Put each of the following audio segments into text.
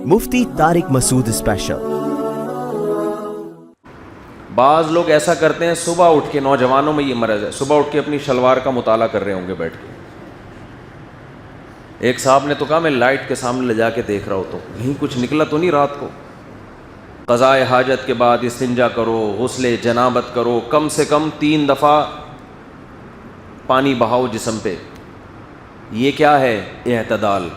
مفتی طارق مسعود special. بعض لوگ ایسا کرتے ہیں، صبح اٹھ کے، نوجوانوں میں یہ مرض ہے، صبح اٹھ کے اپنی شلوار کا مطالعہ کر رہے ہوں گے بیٹھ کے۔ ایک صاحب نے تو کہا میں لائٹ کے سامنے لے جا کے دیکھ رہا ہوں تو کہیں کچھ نکلا تو نہیں رات کو۔ قضاء حاجت کے بعد استنجا کرو، غسل جنابت کرو، کم سے کم 3 دفعہ پانی بہاؤ جسم پہ۔ یہ کیا ہے؟ اعتدال۔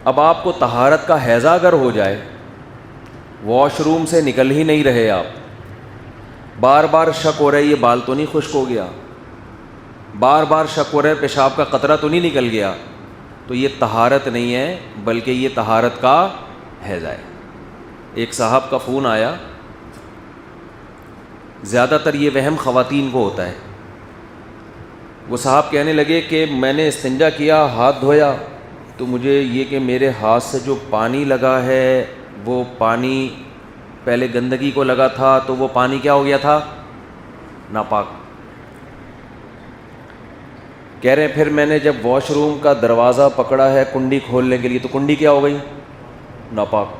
اب آپ کو طہارت کا حیضہ اگر ہو جائے، واش روم سے نکل ہی نہیں رہے آپ، بار بار شک ہو رہا ہے یہ بال تو نہیں خشک ہو گیا، بار بار شک ہو رہا ہے پیشاب کا قطرہ تو نہیں نکل گیا، تو یہ طہارت نہیں ہے بلکہ یہ طہارت کا حیضہ ہے۔ ایک صاحب کا فون آیا، زیادہ تر یہ وہم خواتین کو ہوتا ہے۔ وہ صاحب کہنے لگے کہ میں نے استنجا کیا، ہاتھ دھویا تو مجھے یہ کہ میرے ہاتھ سے جو پانی لگا ہے وہ پانی پہلے گندگی کو لگا تھا تو وہ پانی کیا ہو گیا تھا؟ ناپاک۔ کہہ رہے ہیں پھر میں نے جب واش روم کا دروازہ پکڑا ہے کنڈی کھولنے کے لیے تو کنڈی کیا ہو گئی؟ ناپاک۔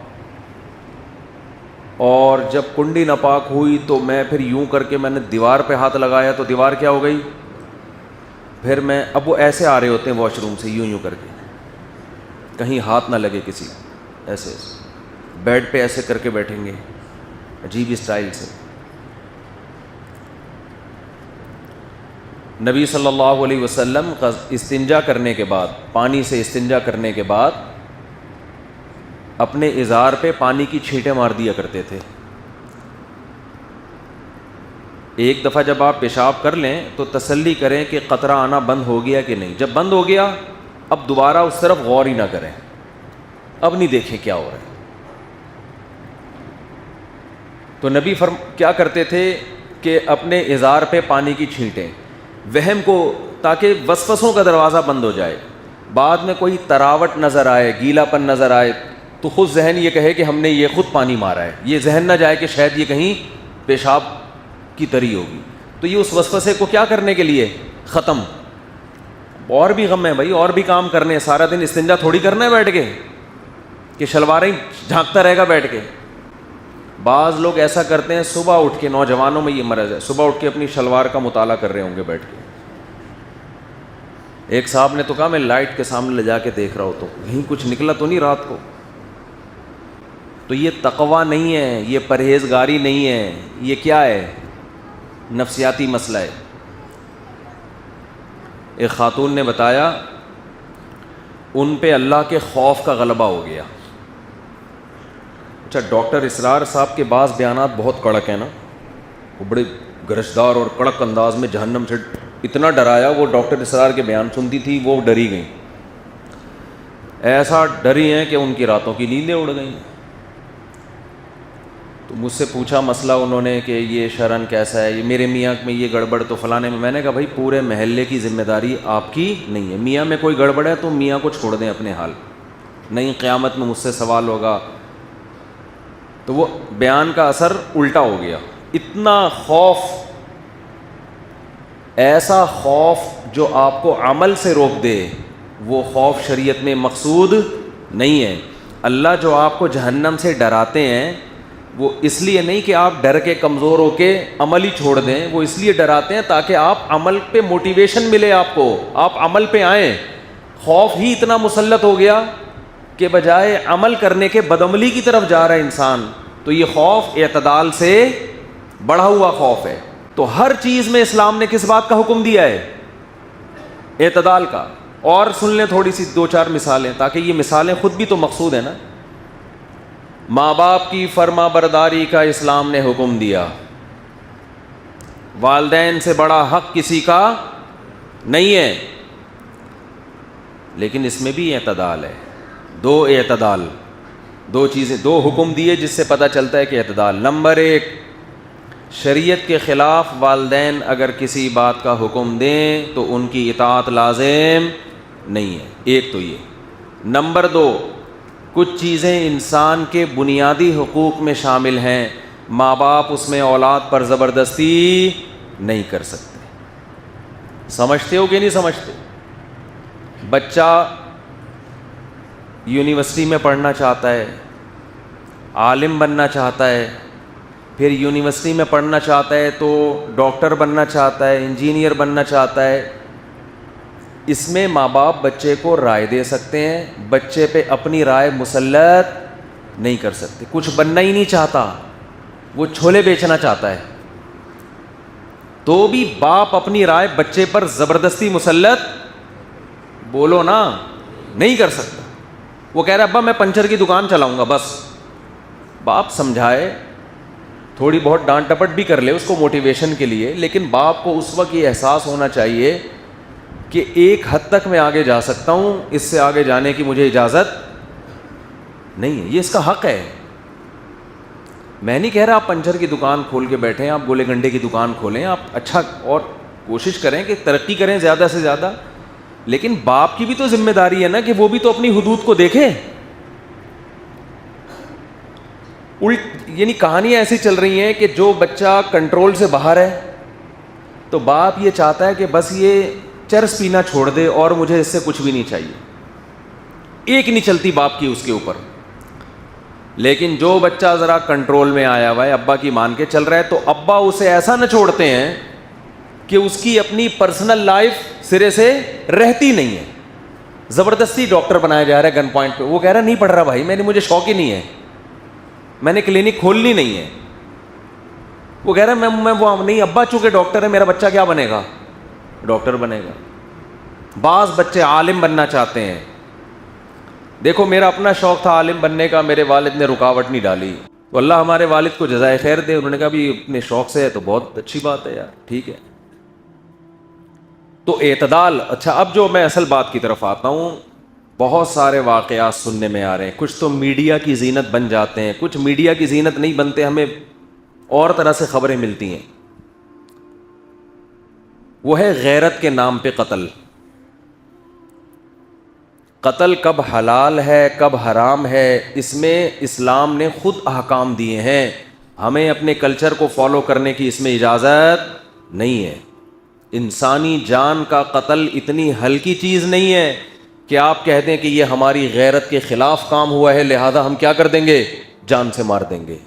اور جب کنڈی ناپاک ہوئی تو میں پھر یوں کر کے میں نے دیوار پہ ہاتھ لگایا تو دیوار کیا ہو گئی؟ پھر میں اب وہ ایسے آ رہے ہوتے ہیں واش روم سے یوں کر کے، کہیں ہاتھ نہ لگے کسی، ایسے بیڈ پہ ایسے کر کے بیٹھیں گے عجیب اسٹائل سے۔ نبی صلی اللہ علیہ وسلم استنجا کرنے کے بعد، پانی سے استنجا کرنے کے بعد اپنے ازار پہ پانی کی چھینٹیں مار دیا کرتے تھے۔ ایک دفعہ جب آپ پیشاب کر لیں تو تسلی کریں کہ قطرہ آنا بند ہو گیا کہ نہیں۔ جب بند ہو گیا اب دوبارہ اس طرف غور ہی نہ کریں، اب نہیں دیکھیں کیا ہو رہا ہے۔ تو نبی کیا کرتے تھے کہ اپنے ازار پہ پانی کی چھینٹیں، وہم کو، تاکہ وسوسوں کا دروازہ بند ہو جائے، بعد میں کوئی تراوٹ نظر آئے، گیلا پن نظر آئے تو خود ذہن یہ کہے کہ ہم نے یہ خود پانی مارا ہے، یہ ذہن نہ جائے کہ شاید یہ کہیں پیشاب کی تری ہوگی۔ تو یہ اس وسوسے کو کیا کرنے کے لیے؟ ختم۔ اور بھی غم ہے بھائی، اور بھی کام کرنے ہیں، سارا دن استنجا تھوڑی کرنا ہے بیٹھ کے کہ شلواریں جھانکتا رہے گا بیٹھ کے۔ بعض لوگ ایسا کرتے ہیں، صبح اٹھ کے، نوجوانوں میں یہ مرض ہے، صبح اٹھ کے اپنی شلوار کا مطالعہ کر رہے ہوں گے بیٹھ کے۔ ایک صاحب نے تو کہا میں لائٹ کے سامنے لے جا کے دیکھ رہا ہوں تو کہیں کچھ نکلا تو نہیں رات کو۔ تو یہ تقویٰ نہیں ہے، یہ پرہیزگاری نہیں ہے، یہ کیا ہے؟ نفسیاتی مسئلہ ہے۔ ایک خاتون نے بتایا ان پہ اللہ کے خوف کا غلبہ ہو گیا۔ اچھا، ڈاکٹر اسرار صاحب کے بعض بیانات بہت کڑک ہیں نا، وہ بڑے گرجدار اور کڑک انداز میں جہنم سے اتنا ڈرایا، وہ ڈاکٹر اسرار کے بیان سنتی تھی وہ ڈری گئیں، ایسا ڈری ہیں کہ ان کی راتوں کی نیندیں اڑ گئیں۔ تو مجھ سے پوچھا مسئلہ انہوں نے کہ یہ شرعن کیسا ہے، یہ میرے میاں میں یہ گڑبڑ تو فلانے میں نے کہا بھائی پورے محلے کی ذمہ داری آپ کی نہیں ہے، میاں میں کوئی گڑبڑ ہے تو میاں کو چھوڑ دیں اپنے حال، نہیں قیامت میں مجھ سے سوال ہوگا۔ تو وہ بیان کا اثر الٹا ہو گیا۔ اتنا خوف، ایسا خوف جو آپ کو عمل سے روک دے، وہ خوف شریعت میں مقصود نہیں ہے۔ اللہ جو آپ کو جہنم سے ڈراتے ہیں وہ اس لیے نہیں کہ آپ ڈر کے کمزور ہو کے عمل ہی چھوڑ دیں، وہ اس لیے ڈراتے ہیں تاکہ آپ عمل پہ موٹیویشن ملے، آپ کو، آپ عمل پہ آئیں۔ خوف ہی اتنا مسلط ہو گیا کہ بجائے عمل کرنے کے بدعملی کی طرف جا رہا ہے انسان۔ تو یہ خوف اعتدال سے بڑھا ہوا خوف ہے۔ تو ہر چیز میں اسلام نے کس بات کا حکم دیا ہے؟ اعتدال کا۔ اور سن لیں تھوڑی سی 2-4 مثالیں، تاکہ یہ مثالیں خود بھی تو مقصود ہیں نا۔ ماں باپ کی فرما برداری کا اسلام نے حکم دیا، والدین سے بڑا حق کسی کا نہیں ہے، لیکن اس میں بھی اعتدال ہے۔ اعتدال، 2 چیزیں، 2 حکم دیے جس سے پتہ چلتا ہے کہ اعتدال۔ نمبر 1، شریعت کے خلاف والدین اگر کسی بات کا حکم دیں تو ان کی اطاعت لازم نہیں ہے، ایک تو یہ۔ نمبر 2، کچھ چیزیں انسان کے بنیادی حقوق میں شامل ہیں، ماں باپ اس میں اولاد پر زبردستی نہیں کر سکتے۔ سمجھتے ہو کہ نہیں سمجھتے؟ بچہ یونیورسٹی میں پڑھنا چاہتا ہے, عالم بننا چاہتا ہے, پھر یونیورسٹی میں پڑھنا چاہتا ہے تو ڈاکٹر بننا چاہتا ہے, انجینئر بننا چاہتا ہے. اس میں ماں باپ بچے کو رائے دے سکتے ہیں, بچے پہ اپنی رائے مسلط نہیں کر سکتے. کچھ بننا ہی نہیں چاہتا, وہ چھولے بیچنا چاہتا ہے, تو بھی باپ اپنی رائے بچے پر زبردستی مسلط بولو نا نہیں کر سکتا. وہ کہہ رہا ہے ابا میں پنچر کی دکان چلاؤں گا بس. باپ سمجھائے, تھوڑی بہت ڈانٹ ٹپٹ بھی کر لے اس کو موٹیویشن کے لیے, لیکن باپ کو اس وقت یہ احساس ہونا چاہیے کہ ایک حد تک میں آگے جا سکتا ہوں, اس سے آگے جانے کی مجھے اجازت نہیں ہے, یہ اس کا حق ہے. میں نہیں کہہ رہا آپ پنچر کی دکان کھول کے بیٹھیں, آپ گولے گنڈے کی دکان کھولیں, آپ اچھا اور کوشش کریں کہ ترقی کریں زیادہ سے زیادہ, لیکن باپ کی بھی تو ذمہ داری ہے نا کہ وہ بھی تو اپنی حدود کو دیکھے. یعنی کہانیاں ایسی چل رہی ہیں کہ جو بچہ کنٹرول سے باہر ہے تو باپ یہ چاہتا ہے کہ بس یہ چرس پینا چھوڑ دے اور مجھے اس سے کچھ بھی نہیں چاہیے. ایک نہیں چلتی باپ کی اس کے اوپر. لیکن جو بچہ ذرا کنٹرول میں آیا ہوا ہے, ابا کی مان کے چل رہا ہے, تو ابا اسے ایسا نہ چھوڑتے ہیں کہ اس کی اپنی پرسنل لائف سرے سے رہتی نہیں ہے. زبردستی ڈاکٹر بنایا جا رہا ہے گن پوائنٹ پہ. وہ کہہ رہا نہیں پڑھ رہا بھائی, مجھے شوق ہی نہیں ہے, میں نے کلینک کھولنی نہیں ہے. وہ کہہ رہا ہے میں وہ نہیں, ابا چونکہ ڈاکٹر ہے میرا بچہ کیا بنے گا, ڈاکٹر بنے گا. بعض بچے عالم بننا چاہتے ہیں. دیکھو میرا اپنا شوق تھا عالم بننے کا, میرے والد نے رکاوٹ نہیں ڈالی, تو اللہ ہمارے والد کو جزائے خیر دے. انہوں نے کہا بھی اپنے شوق سے ہے تو بہت اچھی بات ہے یار, ٹھیک ہے. تو اعتدال. اچھا اب جو میں اصل بات کی طرف آتا ہوں, بہت سارے واقعات سننے میں آ رہے ہیں, کچھ تو میڈیا کی زینت بن جاتے ہیں, کچھ میڈیا کی زینت نہیں بنتے, ہمیں اور طرح سے خبریں ملتی ہیں. وہ ہے غیرت کے نام پہ قتل. قتل کب حلال ہے کب حرام ہے, اس میں اسلام نے خود احکام دیے ہیں. ہمیں اپنے کلچر کو فالو کرنے کی اس میں اجازت نہیں ہے. انسانی جان کا قتل اتنی ہلکی چیز نہیں ہے کہ آپ کہتے ہیں کہ یہ ہماری غیرت کے خلاف کام ہوا ہے لہذا ہم کیا کر دیں گے, جان سے مار دیں گے.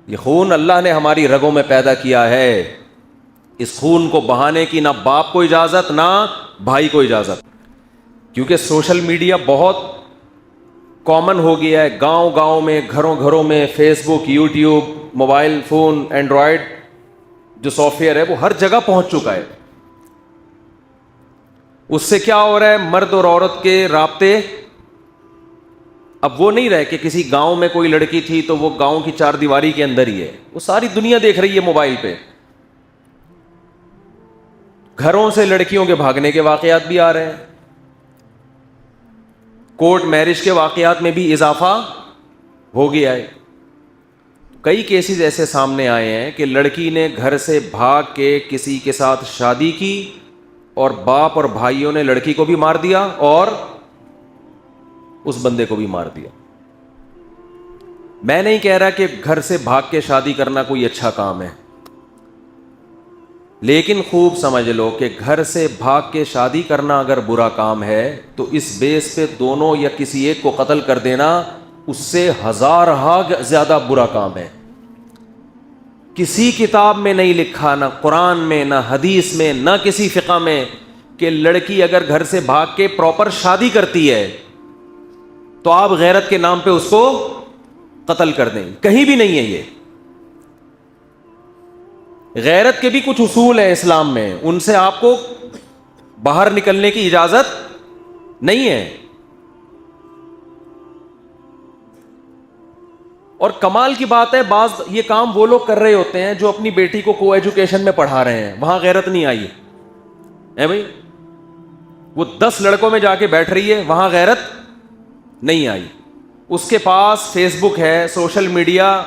یہ خون اللہ نے ہماری رگوں میں پیدا کیا ہے, اس خون کو بہانے کی نہ باپ کو اجازت نہ بھائی کو اجازت. کیونکہ سوشل میڈیا بہت کامن ہو گیا ہے, گاؤں گاؤں میں, گھروں گھروں میں, فیس بک, یوٹیوب, موبائل فون, اینڈرائڈ جو سافٹ ویئر ہے وہ ہر جگہ پہنچ چکا ہے. اس سے کیا ہو رہا ہے, مرد اور عورت کے رابطے اب وہ نہیں رہے کہ کسی گاؤں میں کوئی لڑکی تھی تو وہ گاؤں کی چار دیواری کے اندر ہی ہے, وہ ساری دنیا دیکھ رہی ہے موبائل پہ. گھروں سے لڑکیوں کے بھاگنے کے واقعات بھی آ رہے ہیں, کورٹ میرج کے واقعات میں بھی اضافہ ہو گیا ہے. کئی کیسز ایسے سامنے آئے ہیں کہ لڑکی نے گھر سے بھاگ کے کسی کے ساتھ شادی کی اور باپ اور بھائیوں نے لڑکی کو بھی مار دیا اور اس بندے کو بھی مار دیا. میں نہیں کہہ رہا کہ گھر سے بھاگ کے شادی کرنا کوئی اچھا کام ہے, لیکن خوب سمجھ لو کہ گھر سے بھاگ کے شادی کرنا اگر برا کام ہے تو اس بیس پہ دونوں یا کسی ایک کو قتل کر دینا اس سے ہزارہا زیادہ برا کام ہے. کسی کتاب میں نہیں لکھا, نہ قرآن میں, نہ حدیث میں, نہ کسی فقہ میں, کہ لڑکی اگر گھر سے بھاگ کے پراپر شادی کرتی ہے تو آپ غیرت کے نام پہ اس کو قتل کر دیں. کہیں بھی نہیں ہے یہ. غیرت کے بھی کچھ اصول ہیں اسلام میں, ان سے آپ کو باہر نکلنے کی اجازت نہیں ہے. اور کمال کی بات ہے, بعض یہ کام وہ لوگ کر رہے ہوتے ہیں جو اپنی بیٹی کو کو ایجوکیشن میں پڑھا رہے ہیں, وہاں غیرت نہیں آئی ہے بھائی. وہ 10 لڑکوں میں جا کے بیٹھ رہی ہے, وہاں غیرت نہیں آئی. اس کے پاس فیس بک ہے, سوشل میڈیا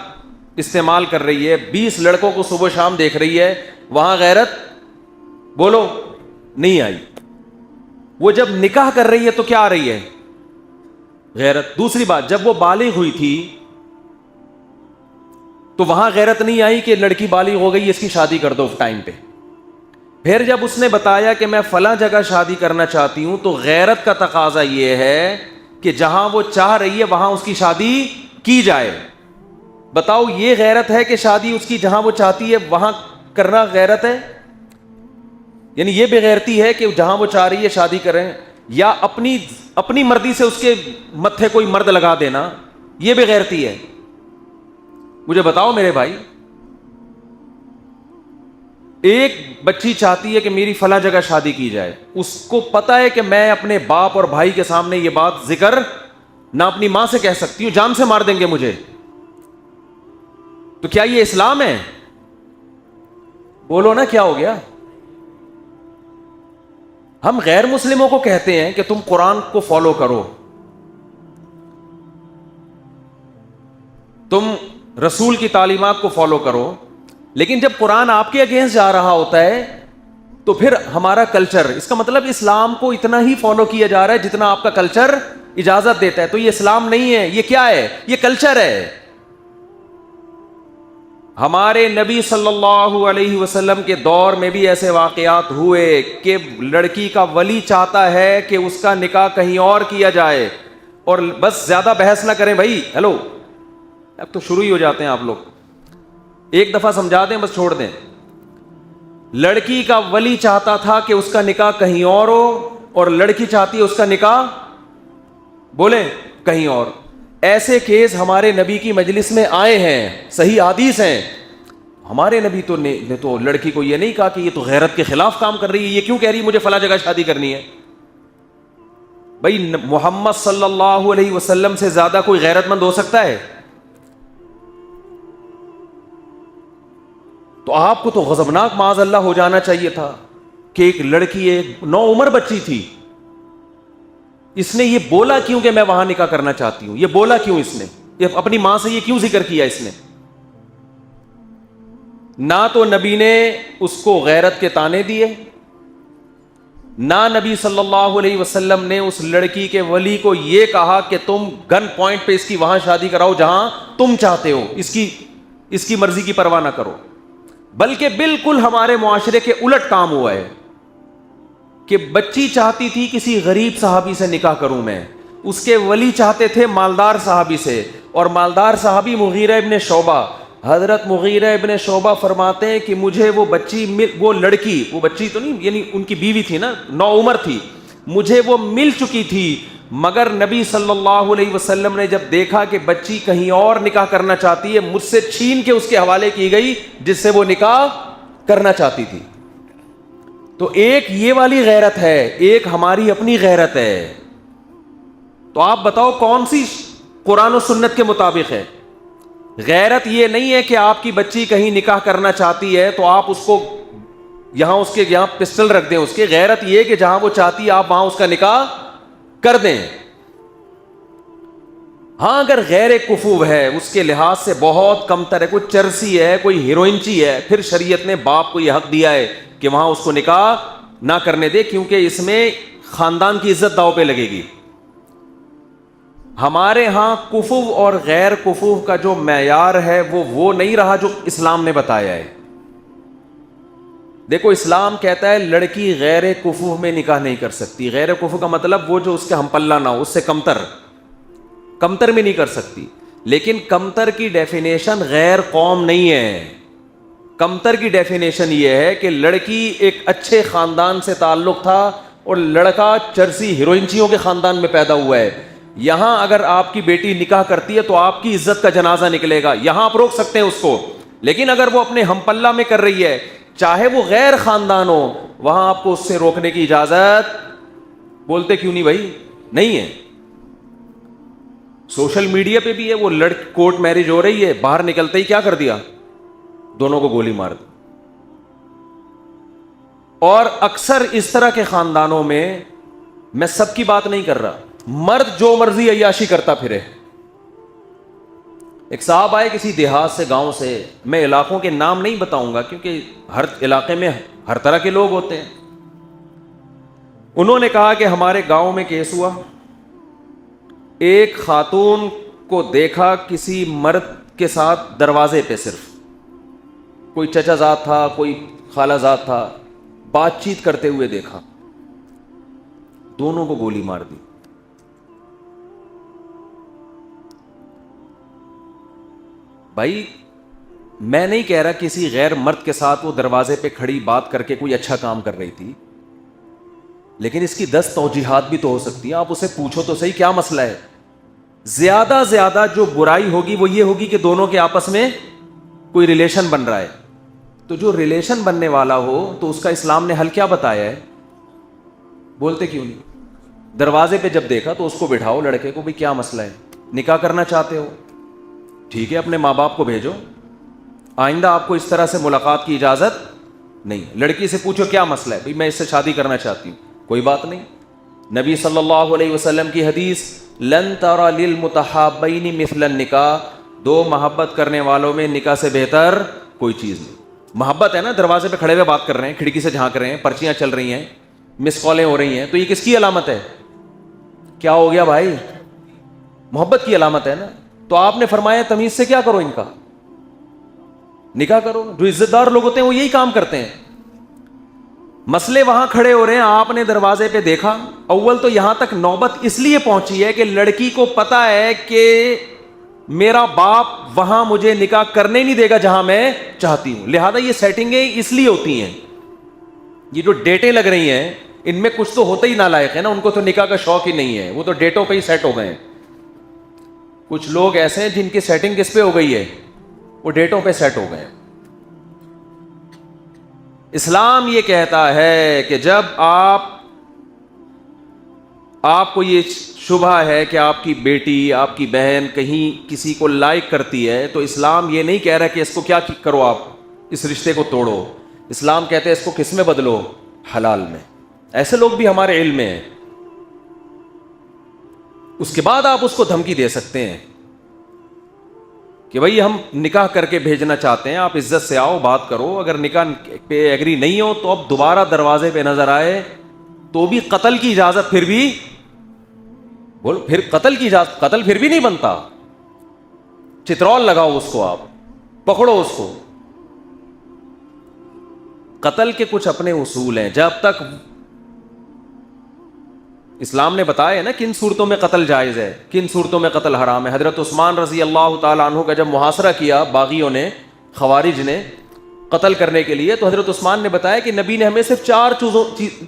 استعمال کر رہی ہے, 20 لڑکوں کو صبح شام دیکھ رہی ہے, وہاں غیرت بولو نہیں آئی. وہ جب نکاح کر رہی ہے تو کیا آ رہی ہے, غیرت. دوسری بات, جب وہ بالغ ہوئی تھی تو وہاں غیرت نہیں آئی کہ لڑکی بالغ ہو گئی اس کی شادی کر دو ٹائم پہ. پھر جب اس نے بتایا کہ میں فلاں جگہ شادی کرنا چاہتی ہوں تو غیرت کا تقاضا یہ ہے کہ جہاں وہ چاہ رہی ہے وہاں اس کی شادی کی جائے. بتاؤ یہ غیرت ہے کہ شادی اس کی جہاں وہ چاہتی ہے وہاں کرنا غیرت ہے؟ یعنی یہ بے غیرتی ہے کہ جہاں وہ چاہ رہی ہے شادی کریں, یا اپنی مرضی سے اس کے متھے کوئی مرد لگا دینا, یہ بے غیرتی ہے؟ مجھے بتاؤ میرے بھائی. ایک بچی چاہتی ہے کہ میری فلاں جگہ شادی کی جائے, اس کو پتا ہے کہ میں اپنے باپ اور بھائی کے سامنے یہ بات ذکر نہ اپنی ماں سے کہہ سکتی ہوں, جان سے مار دیں گے مجھے. تو کیا یہ اسلام ہے؟ بولو نا, کیا ہو گیا؟ ہم غیر مسلموں کو کہتے ہیں کہ تم قرآن کو فالو کرو, تم رسول کی تعلیمات کو فالو کرو, لیکن جب قرآن آپ کے اگینسٹ جا رہا ہوتا ہے تو پھر ہمارا کلچر, اس کا مطلب اسلام کو اتنا ہی فالو کیا جا رہا ہے جتنا آپ کا کلچر اجازت دیتا ہے. تو یہ اسلام نہیں ہے, یہ کیا ہے؟ یہ کلچر ہے. ہمارے نبی صلی اللہ علیہ وسلم کے دور میں بھی ایسے واقعات ہوئے کہ لڑکی کا ولی چاہتا ہے کہ اس کا نکاح کہیں اور کیا جائے, اور بس زیادہ بحث نہ کریں بھائی. ہیلو, اب تو شروع ہی ہو جاتے ہیں آپ لوگ, ایک دفعہ سمجھا دیں بس چھوڑ دیں. لڑکی کا ولی چاہتا تھا کہ اس کا نکاح کہیں اور ہو, اور لڑکی چاہتی ہے اس کا نکاح بولیں کہیں اور. ایسے کیس ہمارے نبی کی مجلس میں آئے ہیں, صحیح حدیث ہیں. ہمارے نبی نے تو لڑکی کو یہ نہیں کہا کہ یہ تو غیرت کے خلاف کام کر رہی ہے, یہ کیوں کہہ رہی ہے مجھے فلاں جگہ شادی کرنی ہے. بھائی محمد صلی اللہ علیہ وسلم سے زیادہ کوئی غیرت مند ہو سکتا ہے؟ تو آپ کو تو غضبناک معاذ اللہ ہو جانا چاہیے تھا کہ ایک لڑکی, ایک نوعمر بچی تھی, اس نے یہ بولا کیوں کہ میں وہاں نکاح کرنا چاہتی ہوں؟ یہ بولا کیوں اس نے؟ یہ اپنی ماں سے یہ کیوں ذکر کیا اس نے؟ نہ تو نبی نے اس کو غیرت کے طعنے دیے, نہ نبی صلی اللہ علیہ وسلم نے اس لڑکی کے ولی کو یہ کہا کہ تم گن پوائنٹ پہ اس کی وہاں شادی کراؤ جہاں تم چاہتے ہو, اس کی مرضی کی پرواہ نہ کرو. بلکہ بالکل ہمارے معاشرے کے الٹ کام ہوا ہے کہ بچی چاہتی تھی کسی غریب صحابی سے نکاح کروں میں, اس کے ولی چاہتے تھے مالدار صحابی سے, اور مالدار صحابی مغیرہ ابن شعبہ. حضرت مغیرہ ابن شعبہ فرماتے ہیں کہ مجھے وہ لڑکی, وہ بچی تو نہیں یعنی ان کی بیوی تھی نا, نوعمر تھی, مجھے وہ مل چکی تھی, مگر نبی صلی اللہ علیہ وسلم نے جب دیکھا کہ بچی کہیں اور نکاح کرنا چاہتی ہے, مجھ سے چھین کے اس کے حوالے کی گئی جس سے وہ نکاح کرنا چاہتی تھی. تو ایک یہ والی غیرت ہے, ایک ہماری اپنی غیرت ہے. تو آپ بتاؤ کون سی قرآن و سنت کے مطابق ہے؟ غیرت یہ نہیں ہے کہ آپ کی بچی کہیں نکاح کرنا چاہتی ہے تو آپ اس کو یہاں پسٹل رکھ دیں اس کے. غیرت یہ کہ جہاں وہ چاہتی ہے آپ وہاں اس کا نکاح کر دیں. ہاں اگر غیر کفو ہے, اس کے لحاظ سے بہت کمتر ہے, کوئی چرسی ہے, کوئی ہیروئنچی ہے, پھر شریعت نے باپ کو یہ حق دیا ہے کہ وہاں اس کو نکاح نہ کرنے دے, کیونکہ اس میں خاندان کی عزت داؤ پہ لگے گی. ہمارے ہاں کفو اور غیر کفو کا جو معیار ہے وہ نہیں رہا جو اسلام نے بتایا ہے. دیکھو اسلام کہتا ہے لڑکی غیر کفو میں نکاح نہیں کر سکتی. غیر کفو کا مطلب وہ جو اس کا ہم پلہ نہ ہو, اس سے کمتر میں نہیں کر سکتی. لیکن کمتر کی ڈیفینیشن غیر قوم نہیں ہے. کمتر کی ڈیفینیشن یہ ہے کہ لڑکی ایک اچھے خاندان سے تعلق تھا اور لڑکا چرسی ہیروئنچیوں کے خاندان میں پیدا ہوا ہے. یہاں اگر آپ کی بیٹی نکاح کرتی ہے تو آپ کی عزت کا جنازہ نکلے گا, یہاں آپ روک سکتے ہیں اس کو. لیکن اگر وہ اپنے ہم پلہ میں کر رہی ہے, چاہے وہ غیر خاندان ہو, وہاں آپ کو اس سے روکنے کی اجازت بولتے کیوں نہیں بھائی؟ نہیں ہے. سوشل میڈیا پہ بھی ہے, وہ کورٹ میرج ہو رہی ہے, باہر نکلتے ہی کیا کر دیا, دونوں کو گولی مار دی. اور اکثر اس طرح کے خاندانوں میں سب کی بات نہیں کر رہا, مرد جو مرضی عیاشی کرتا پھرے. ایک صاحب آئے کسی دیہات سے, گاؤں سے, میں علاقوں کے نام نہیں بتاؤں گا کیونکہ ہر علاقے میں ہر طرح کے لوگ ہوتے ہیں. انہوں نے کہا کہ ہمارے گاؤں میں کیس ہوا, ایک خاتون کو دیکھا کسی مرد کے ساتھ دروازے پہ, صرف کوئی چچا زاد تھا, کوئی خالہ زاد تھا, بات چیت کرتے ہوئے دیکھا, دونوں کو گولی مار دی. بھائی میں نہیں کہہ رہا کسی غیر مرد کے ساتھ وہ دروازے پہ کھڑی بات کر کے کوئی اچھا کام کر رہی تھی, لیکن اس کی 10 توجیحات بھی تو ہو سکتی ہیں. آپ اسے پوچھو تو صحیح کیا مسئلہ ہے. زیادہ زیادہ جو برائی ہوگی وہ یہ ہوگی کہ دونوں کے آپس میں کوئی ریلیشن بن رہا ہے. تو جو ریلیشن بننے والا ہو تو اس کا اسلام نے حل کیا بتایا ہے؟ بولتے کیوں نہیں؟ دروازے پہ جب دیکھا تو اس کو بٹھاؤ, لڑکے کو, بھی کیا مسئلہ ہے, نکاح کرنا چاہتے ہو ٹھیک ہے, اپنے ماں باپ کو بھیجو, آئندہ آپ کو اس طرح سے ملاقات کی اجازت نہیں. لڑکی سے پوچھو کیا مسئلہ ہے, بھائی میں اس سے شادی کرنا چاہتی ہوں, کوئی بات نہیں. نبی صلی اللہ علیہ وسلم کی حدیث, لن ترى للمتحابین مثل النکاح, دو محبت کرنے والوں میں نکاح سے بہتر کوئی چیز نہیں. محبت ہے نا, دروازے پہ کھڑے ہوئے بات کر رہے ہیں, کھڑکی سے جھانک رہے ہیں, پرچیاں چل رہی ہیں, مس کالیں ہو رہی ہیں, تو یہ کس کی علامت ہے؟ کیا ہو گیا بھائی؟ محبت کی علامت ہے نا. تو آپ نے فرمایا تمیز سے کیا کرو, ان کا نکاح کرو. جو عزت دار لوگ ہوتے ہیں وہ یہی کام کرتے ہیں. مسئلے وہاں کھڑے ہو رہے ہیں, آپ نے دروازے پہ دیکھا. اول تو یہاں تک نوبت اس لیے پہنچی ہے کہ لڑکی کو پتا ہے کہ میرا باپ وہاں مجھے نکاح کرنے نہیں دے گا جہاں میں چاہتی ہوں, لہذا یہ سیٹنگیں اس لیے ہوتی ہیں. یہ جو ڈیٹیں لگ رہی ہیں ان میں کچھ تو ہوتا ہی نالائق ہے نا, ان کو تو نکاح کا شوق ہی نہیں ہے, وہ تو ڈیٹوں پہ ہی سیٹ ہو گئے ہیں. کچھ لوگ ایسے ہیں جن کی سیٹنگ کس پہ ہو گئی ہے, وہ ڈیٹوں پہ سیٹ ہو گئے ہیں. اسلام یہ کہتا ہے کہ جب آپ کو یہ شبہ ہے کہ آپ کی بیٹی, آپ کی بہن کہیں کسی کو لائک کرتی ہے, تو اسلام یہ نہیں کہہ رہا کہ اس کو کیا کرو, آپ اس رشتے کو توڑو. اسلام کہتے ہیں اس کو کس میں بدلو, حلال میں. ایسے لوگ بھی ہمارے علم میں ہیں. اس کے بعد آپ اس کو دھمکی دے سکتے ہیں کہ بھائی ہم نکاح کر کے بھیجنا چاہتے ہیں, آپ عزت سے آؤ, بات کرو. اگر نکاح پہ ایگری نہیں ہو تو اب دوبارہ دروازے پہ نظر آئے تو بھی قتل کی اجازت, پھر بھی بولو, پھر قتل کی اجازت, قتل پھر بھی نہیں بنتا. چترول لگاؤ اس کو, آپ پکڑو اس کو. قتل کے کچھ اپنے اصول ہیں. جب تک اسلام نے بتایا ہے نا کن صورتوں میں قتل جائز ہے, کن صورتوں میں قتل حرام ہے. حضرت عثمان رضی اللہ تعالیٰ عنہ کا جب محاصرہ کیا باغیوں نے, خوارج نے, قتل کرنے کے لیے, تو حضرت عثمان نے بتایا کہ نبی نے ہمیں صرف 4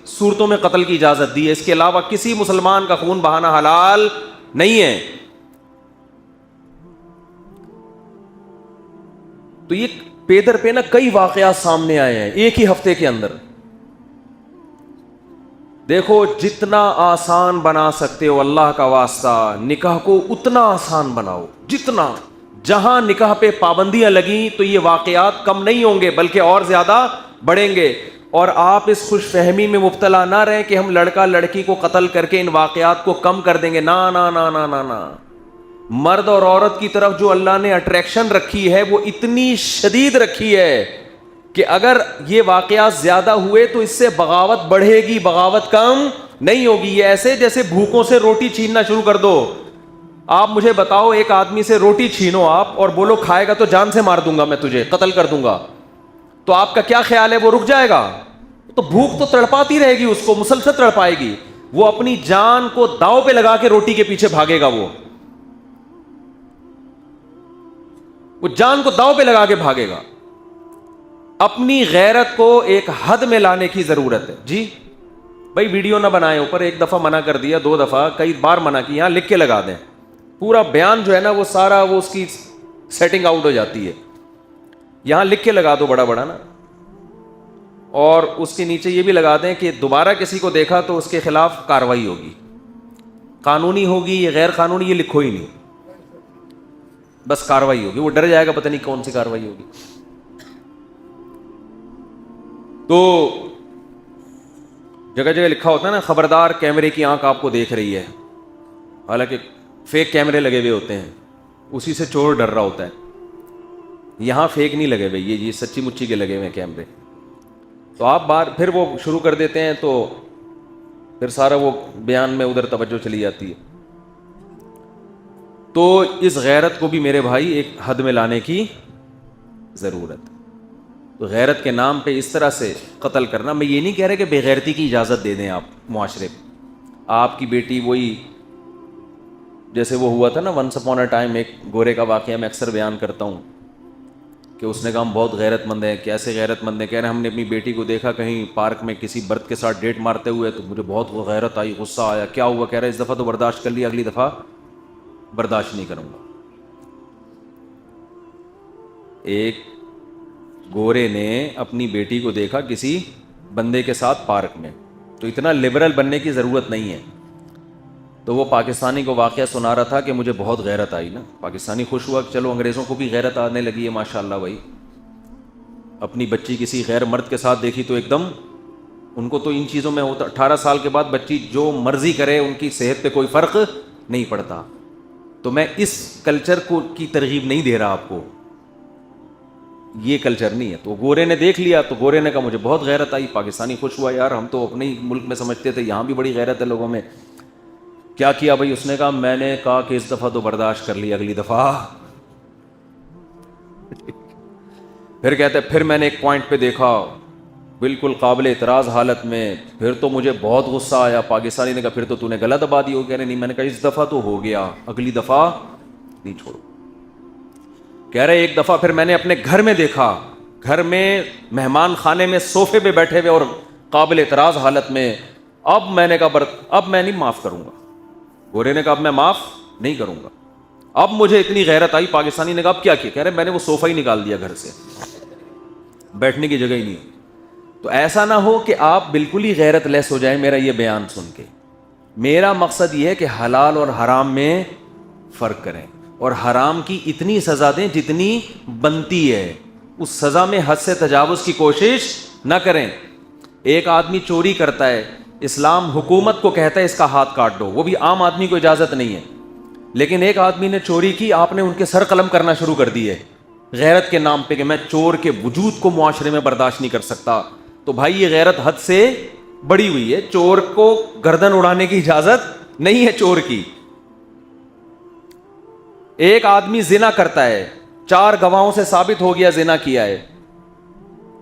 صورتوں میں قتل کی اجازت دی ہے, اس کے علاوہ کسی مسلمان کا خون بہانا حلال نہیں ہے. تو یہ پیدر پہ نا کئی واقعات سامنے آئے ہیں ایک ہی ہفتے کے اندر. دیکھو جتنا آسان بنا سکتے ہو اللہ کا واسطہ, نکاح کو اتنا آسان بناؤ جتنا. جہاں نکاح پہ پابندیاں لگیں تو یہ واقعات کم نہیں ہوں گے بلکہ اور زیادہ بڑھیں گے. اور آپ اس خوش فہمی میں مبتلا نہ رہیں کہ ہم لڑکا لڑکی کو قتل کر کے ان واقعات کو کم کر دیں گے. نا نا نا نا نا نا. مرد اور عورت کی طرف جو اللہ نے اٹریکشن رکھی ہے وہ اتنی شدید رکھی ہے کہ اگر یہ واقعات زیادہ ہوئے تو اس سے بغاوت بڑھے گی, بغاوت کم نہیں ہوگی. یہ ایسے جیسے بھوکوں سے روٹی چھیننا شروع کر دو. آپ مجھے بتاؤ, ایک آدمی سے روٹی چھینو آپ اور بولو کھائے گا تو جان سے مار دوں گا, میں تجھے قتل کر دوں گا, تو آپ کا کیا خیال ہے, وہ رک جائے گا؟ تو بھوک تو تڑپاتی رہے گی, اس کو مسلسل تڑپائے گی. وہ اپنی جان کو داؤ پہ لگا کے روٹی کے پیچھے بھاگے گا. وہ جان کو داؤ پہ لگا کے بھاگے گا. اپنی غیرت کو ایک حد میں لانے کی ضرورت ہے. جی بھائی ویڈیو نہ بنائے اوپر, ایک دفعہ منع کر دیا, 2 دفعہ, کئی بار منع کی, یہاں لکھ کے لگا دیں. پورا بیان جو ہے نا وہ سارا وہ اس کی سیٹنگ آؤٹ ہو جاتی ہے. یہاں لکھ کے لگا دو بڑا بڑا نا, اور اس کے نیچے یہ بھی لگا دیں کہ دوبارہ کسی کو دیکھا تو اس کے خلاف کارروائی ہوگی, قانونی ہوگی یا غیر قانونی یہ لکھو ہی نہیں, بس کارروائی ہوگی. وہ ڈر جائے گا پتہ نہیں کون سی کارروائی ہوگی. تو جگہ جگہ لکھا ہوتا ہے نا, خبردار کیمرے کی آنکھ آپ کو دیکھ رہی ہے, حالانکہ فیک کیمرے لگے ہوئے ہوتے ہیں, اسی سے چور ڈر رہا ہوتا ہے. یہاں فیک نہیں لگے ہوئے, یہ سچی مچی کے لگے ہوئے ہیں کیمرے. تو آپ بار پھر وہ شروع کر دیتے ہیں تو پھر سارا وہ بیان میں ادھر توجہ چلی جاتی ہے. تو اس غیرت کو بھی میرے بھائی ایک حد میں لانے کی ضرورت. تو غیرت کے نام پہ اس طرح سے قتل کرنا, میں یہ نہیں کہہ رہا کہ بے غیرتی کی اجازت دے دیں آپ معاشرے میں. آپ کی بیٹی وہی جیسے وہ ہوا تھا نا ونس اپون اے ٹائم، ایک گورے کا واقعہ میں اکثر بیان کرتا ہوں کہ اس نے کہا ہم بہت غیرت مند ہیں. کیسے غیرت مند ہیں؟ کہہ رہے ہیں ہم نے اپنی بیٹی کو دیکھا کہیں پارک میں کسی برد کے ساتھ ڈیٹ مارتے ہوئے تو مجھے بہت غیرت آئی، غصہ آیا. کیا ہوا؟ کہہ رہے اس دفعہ تو برداشت کر لیا، اگلی دفعہ برداشت نہیں کروں گا. ایک گورے نے اپنی بیٹی کو دیکھا کسی بندے کے ساتھ پارک میں، تو اتنا لبرل بننے کی ضرورت نہیں ہے. تو وہ پاکستانی کو واقعہ سنا رہا تھا کہ مجھے بہت غیرت آئی نا. پاکستانی خوش ہوا کہ چلو انگریزوں کو بھی غیرت آنے لگی ہے ماشاءاللہ. بھائی اپنی بچی کسی غیر مرد کے ساتھ دیکھی تو ایک دم ان کو تو ان چیزوں میں ہوتا، 18 سال کے بعد بچی جو مرضی کرے ان کی صحت پہ کوئی فرق نہیں پڑتا. تو میں اس کلچر کو کی ترغیب نہیں دے رہا آپ کو، یہ کلچر نہیں ہے. تو گورے نے دیکھ لیا تو گورے نے کہا مجھے بہت غیرت آئی. پاکستانی خوش ہوا، یار ہم تو اپنے ہی ملک میں سمجھتے تھے، یہاں بھی بڑی غیرت ہے لوگوں میں. کیا کیا بھائی؟ اس نے کہا میں نے کہا کہ اس دفعہ تو برداشت کر لی، اگلی دفعہ. پھر کہتے پھر میں نے ایک پوائنٹ پہ دیکھا بالکل قابل اعتراض حالت میں، پھر تو مجھے بہت غصہ آیا. پاکستانی نے کہا پھر تو نے غلط دبا دی ہو. کہہ رہے نہیں، میں نے کہا اس دفعہ تو ہو گیا، اگلی دفعہ نہیں چھوڑو. کہہ رہے ایک دفعہ پھر میں نے اپنے گھر میں دیکھا، گھر میں مہمان خانے میں صوفے پہ بیٹھے ہوئے اور قابل اعتراض حالت میں. اب میں نے کہا اب میں نہیں معاف کروں گا. گورے نے کہا اب میں معاف نہیں کروں گا. اب مجھے اتنی غیرت آئی. پاکستانی نے کہا اب کیا کیا؟ کہہ رہے میں نے وہ صوفہ ہی نکال دیا گھر سے، بیٹھنے کی جگہ ہی نہیں. تو ایسا نہ ہو کہ آپ بالکل ہی غیرت لیس ہو جائیں میرا یہ بیان سن کے. میرا مقصد یہ ہے کہ حلال اور حرام میں فرق کریں اور حرام کی اتنی سزا دیں جتنی بنتی ہے. اس سزا میں حد سے تجاوز کی کوشش نہ کریں. ایک آدمی چوری کرتا ہے، اسلام حکومت کو کہتا ہے اس کا ہاتھ کاٹ دو، وہ بھی عام آدمی کو اجازت نہیں ہے. لیکن ایک آدمی نے چوری کی، آپ نے ان کے سر قلم کرنا شروع کر دی ہے غیرت کے نام پہ کہ میں چور کے وجود کو معاشرے میں برداشت نہیں کر سکتا. تو بھائی یہ غیرت حد سے بڑی ہوئی ہے. چور کو گردن اڑانے کی اجازت نہیں ہے چور کی. ایک آدمی زنا کرتا ہے، 4 گواہوں سے ثابت ہو گیا زنا کیا ہے،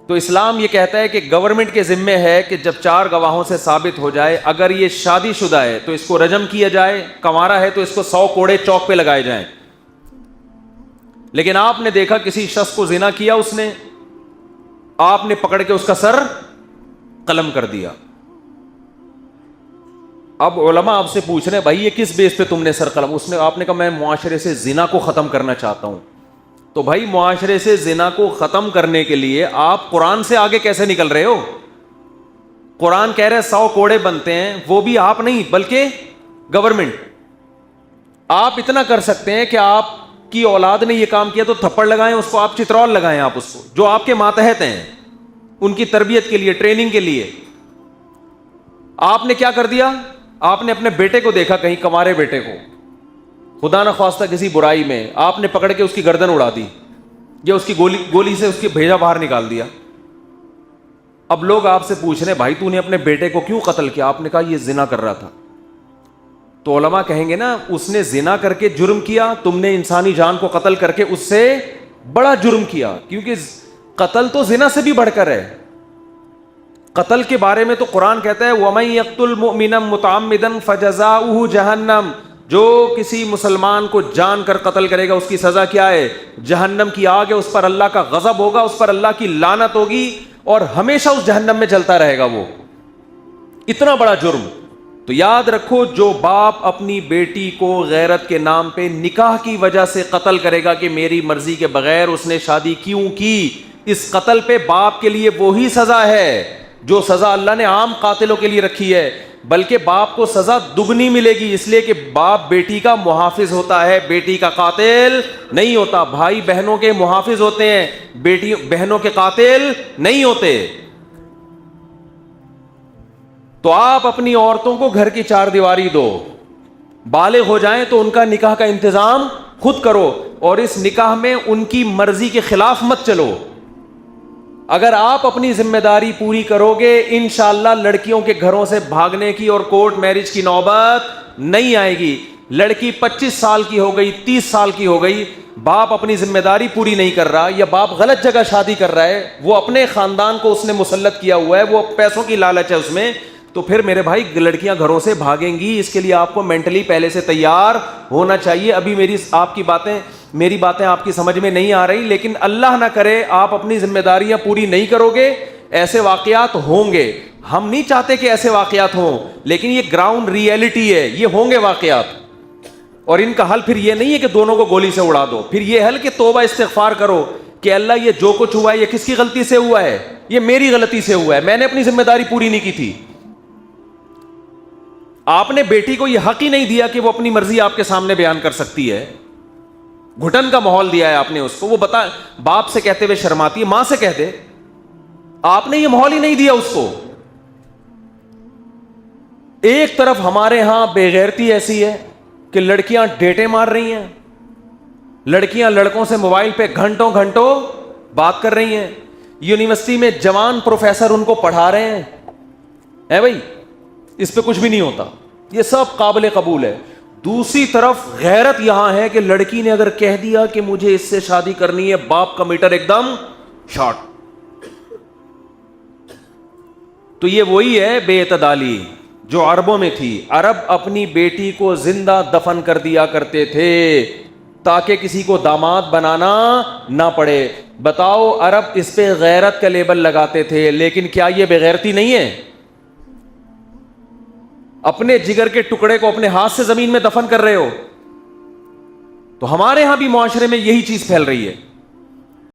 تو اسلام یہ کہتا ہے کہ گورنمنٹ کے ذمے ہے کہ جب 4 گواہوں سے ثابت ہو جائے، اگر یہ شادی شدہ ہے تو اس کو رجم کیا جائے، کنوارا ہے تو اس کو 100 کوڑے چوک پہ لگائے جائیں. لیکن آپ نے دیکھا کسی شخص کو زنا کیا، اس نے، آپ نے پکڑ کے اس کا سر قلم کر دیا. اب علماء آپ سے پوچھ رہے ہیں بھائی یہ کس بیس پہ تم نے سر قلم؟ آپ نے کہا میں معاشرے سے زنا کو ختم کرنا چاہتا ہوں. تو بھائی معاشرے سے زنا کو ختم کرنے کے لیے آپ قرآن سے آگے کیسے نکل رہے ہو؟ قرآن کہہ رہے 100 کوڑے بنتے ہیں، وہ بھی آپ نہیں بلکہ گورنمنٹ. آپ اتنا کر سکتے ہیں کہ آپ کی اولاد نے یہ کام کیا تو تھپڑ لگائیں اس کو، آپ چترول لگائیں آپ اس کو، جو آپ کے ماتحت ہیں ان کی تربیت کے لیے، ٹریننگ کے لیے. آپ نے کیا کر دیا؟ آپ نے اپنے بیٹے کو دیکھا کہیں، کمارے بیٹے کو، خدا نہ خواستہ کسی برائی میں، آپ نے پکڑ کے اس کی گردن اڑا دی یا اس کی گولی سے اس کی بھیجا باہر نکال دیا. اب لوگ آپ سے پوچھ رہے ہیں بھائی تو نے اپنے بیٹے کو کیوں قتل کیا؟ آپ نے کہا یہ زنا کر رہا تھا. تو علماء کہیں گے نا اس نے زنا کر کے جرم کیا، تم نے انسانی جان کو قتل کر کے اس سے بڑا جرم کیا، کیونکہ قتل تو زنا سے بھی بڑھ کر ہے. قتل کے بارے میں تو قرآن کہتا ہے وَمَن يَقْتُلْ مُؤْمِنًا مُتَعَمِّدًا فَجَزَاؤُهُ جَهَنَّمُ، جو کسی مسلمان کو جان کر قتل کرے گا اس کی سزا کیا ہے؟ جہنم کی آگ ہے. اس پر اللہ کا غضب ہوگا، اس پر اللہ کی لعنت ہوگی اور ہمیشہ اس جہنم میں جلتا رہے گا. وہ اتنا بڑا جرم. تو یاد رکھو جو باپ اپنی بیٹی کو غیرت کے نام پہ نکاح کی وجہ سے قتل کرے گا کہ میری مرضی کے بغیر اس نے شادی کیوں کی، اس قتل پہ باپ کے لیے وہی سزا ہے جو سزا اللہ نے عام قاتلوں کے لیے رکھی ہے، بلکہ باپ کو سزا دگنی ملے گی، اس لیے کہ باپ بیٹی کا محافظ ہوتا ہے، بیٹی کا قاتل نہیں ہوتا. بھائی بہنوں کے محافظ ہوتے ہیں، بیٹی بہنوں کے قاتل نہیں ہوتے. تو آپ اپنی عورتوں کو گھر کی 4 دیواری دو، بالغ ہو جائیں تو ان کا نکاح کا انتظام خود کرو، اور اس نکاح میں ان کی مرضی کے خلاف مت چلو. اگر آپ اپنی ذمہ داری پوری کرو گے انشاءاللہ لڑکیوں کے گھروں سے بھاگنے کی اور کورٹ میرج کی نوبت نہیں آئے گی. لڑکی 25 سال کی ہو گئی، 30 سال کی ہو گئی، باپ اپنی ذمہ داری پوری نہیں کر رہا یا باپ غلط جگہ شادی کر رہا ہے، وہ اپنے خاندان کو اس نے مسلط کیا ہوا ہے، وہ پیسوں کی لالچ ہے اس میں، تو پھر میرے بھائی لڑکیاں گھروں سے بھاگیں گی. اس کے لیے آپ کو مینٹلی پہلے سے تیار ہونا چاہیے. ابھی میری باتیں آپ کی سمجھ میں نہیں آ رہی, لیکن اللہ نہ کرے آپ اپنی ذمہ داریاں پوری نہیں کرو گے, ایسے واقعات ہوں گے. ہم نہیں چاہتے کہ ایسے واقعات ہوں, لیکن یہ گراؤنڈ ریئلٹی ہے, یہ ہوں گے واقعات. اور ان کا حل پھر یہ نہیں ہے کہ دونوں کو گولی سے اڑا دو, پھر یہ حل کہ توبہ استغفار کرو کہ اللہ یہ جو کچھ ہوا ہے یہ کس کی غلطی سے ہوا ہے, یہ میری غلطی سے ہوا ہے, میں نے اپنی ذمہ داری پوری نہیں کی تھی. آپ نے بیٹی کو یہ حق ہی نہیں دیا کہ وہ اپنی مرضی آپ کے سامنے بیان کر سکتی ہے, گھٹن کا ماحول دیا ہے آپ نے اس کو. وہ بتا باپ سے کہتے ہوئے شرماتی ہے, ماں سے کہہ دے, آپ نے یہ ماحول ہی نہیں دیا اس کو. ایک طرف ہمارے ہاں بے غیرتی ایسی ہے کہ لڑکیاں ڈیٹیں مار رہی ہیں, لڑکیاں لڑکوں سے موبائل پہ گھنٹوں گھنٹوں بات کر رہی ہیں, یونیورسٹی میں جوان پروفیسر ان کو پڑھا رہے ہیں. ہے بھائی, اس پہ کچھ بھی نہیں ہوتا, یہ سب قابل قبول ہے. دوسری طرف غیرت یہاں ہے کہ لڑکی نے اگر کہہ دیا کہ مجھے اس سے شادی کرنی ہے, باپ کا میٹر ایک دم شارٹ. تو یہ وہی ہے بے اعتدالی جو عربوں میں تھی. عرب اپنی بیٹی کو زندہ دفن کر دیا کرتے تھے تاکہ کسی کو داماد بنانا نہ پڑے. بتاؤ عرب اس پہ غیرت کا لیبل لگاتے تھے, لیکن کیا یہ بغیرتی نہیں ہے؟ اپنے جگر کے ٹکڑے کو اپنے ہاتھ سے زمین میں دفن کر رہے ہو. تو ہمارے ہاں بھی معاشرے میں یہی چیز پھیل رہی ہے.